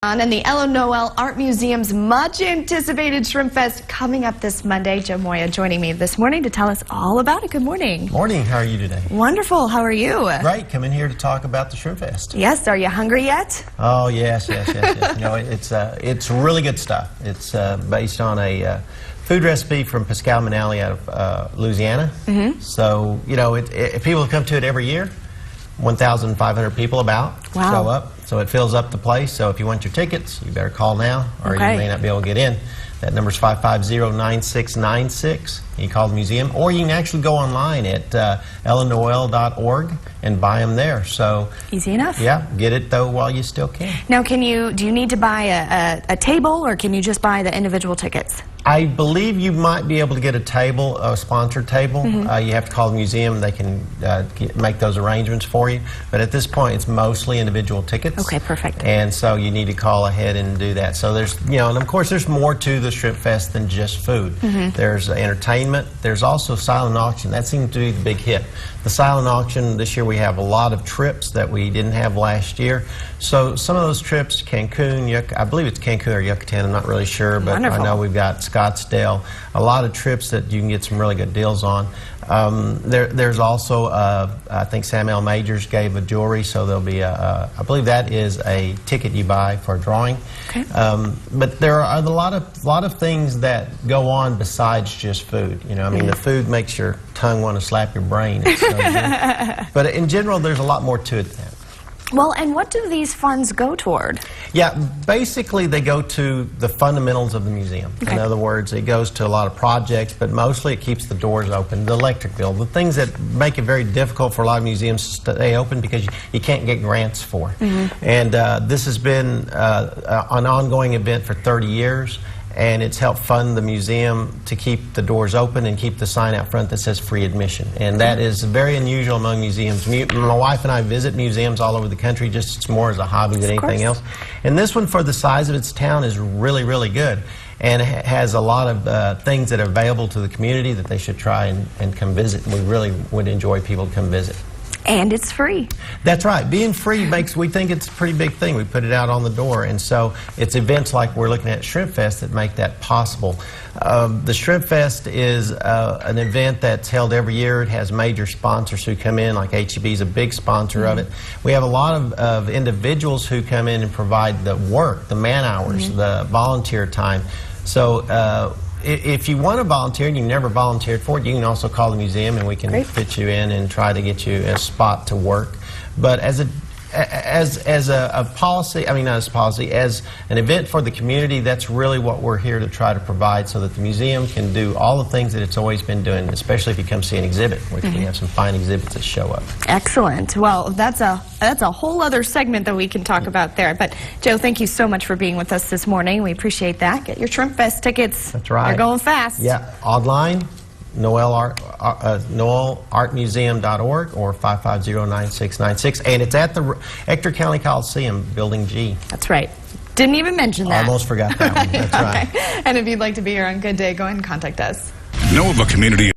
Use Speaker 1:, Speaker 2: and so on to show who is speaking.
Speaker 1: And the Ella Noel Art Museum's much-anticipated Shrimpfest coming up this Monday. Joe Moya joining me this morning to tell us all about it. Good morning.
Speaker 2: Morning. How are you today?
Speaker 1: Wonderful. How are you?
Speaker 2: Great. Come in here to talk about the Shrimpfest.
Speaker 1: Yes. Are you hungry yet?
Speaker 2: Oh, yes. You know, it's really good stuff. It's based on a food recipe from Pascal Manali out of Louisiana. So, you know, if people come to it every year, 1,500 people show up. So it fills up the place. So if you want your tickets, you better call now, or you may not be able to get in. That number's 550-9696. You call the museum, or you can actually go online at ellanoel.org and buy them there. So
Speaker 1: easy enough.
Speaker 2: Yeah, get it though while you still can.
Speaker 1: Now, do you need to buy a table, or can you just buy the individual tickets?
Speaker 2: I believe you might be able to get a table, a sponsored table. You have to call the museum. They can make those arrangements for you. But at this point, it's mostly individual tickets.
Speaker 1: Okay, perfect.
Speaker 2: And so you need to call ahead and do that. So there's, you know, and of course there's more to the Shrimpfest than just food. There's entertainment. There's also silent auction. That seems to be the big hit. The silent auction, this year we have a lot of trips that we didn't have last year. So some of those trips, Cancun, I believe it's Cancun or Yucatan, I'm not really sure, but
Speaker 1: Wonderful.
Speaker 2: I know we've got Scottsdale, a lot of trips that you can get some really good deals on. There's also, I think Sam L. Majors gave a jewelry, so there'll be I believe that is a ticket you buy for a drawing.
Speaker 1: Okay.
Speaker 2: But there are a lot of things that go on besides just food. You know, I mean, the food makes your tongue want to slap your brain. It's so good. But in general, there's a lot more to it than that.
Speaker 1: Well, and what do these funds go toward?
Speaker 2: Yeah, basically they go to the fundamentals of the museum.
Speaker 1: Okay.
Speaker 2: In other words, it goes to a lot of projects, but mostly it keeps the doors open, the electric bill, the things that make it very difficult for a lot of museums to stay open because you can't get grants for. And this has been an ongoing event for 30 years. And it's helped fund the museum to keep the doors open and keep the sign out front that says free admission. And that is very unusual among museums. My wife and I visit museums all over the country, just it's more as a hobby than anything else. And this one, for the size of its town, is really, really good. And it has a lot of things that are available to the community that they should try and come visit. And we really would enjoy people to come visit.
Speaker 1: And it's free.
Speaker 2: That's right. Being free we think it's a pretty big thing. We put it out on the door. And so it's events like we're looking at Shrimpfest that make that possible. The Shrimpfest is an event that's held every year. It has major sponsors who come in, like HEB is a big sponsor of it. We have a lot of individuals who come in and provide the work, the man hours, the volunteer time. So if you want to volunteer and you've never volunteered for it, you can also call the museum and we can fit you in and try to get you a spot to work. But as a policy, I mean not as a policy, as an event for the community, that's really what we're here to try to provide so that the museum can do all the things that it's always been doing, especially if you come see an exhibit, which we have some fine exhibits that show up.
Speaker 1: Excellent. Well, that's a whole other segment that we can talk about there. But Joe, thank you so much for being with us this morning. We appreciate that. Get your Shrimpfest tickets. That's right. They're going fast.
Speaker 2: Yeah, online. noelartmuseum.org or 550-9696, and it's at the Ector County Coliseum, Building G.
Speaker 1: That's right. Didn't even mention that.
Speaker 2: Almost forgot that one. That's right.
Speaker 1: And if you'd like to be here on Good Day, go ahead and contact us.
Speaker 3: Nova Community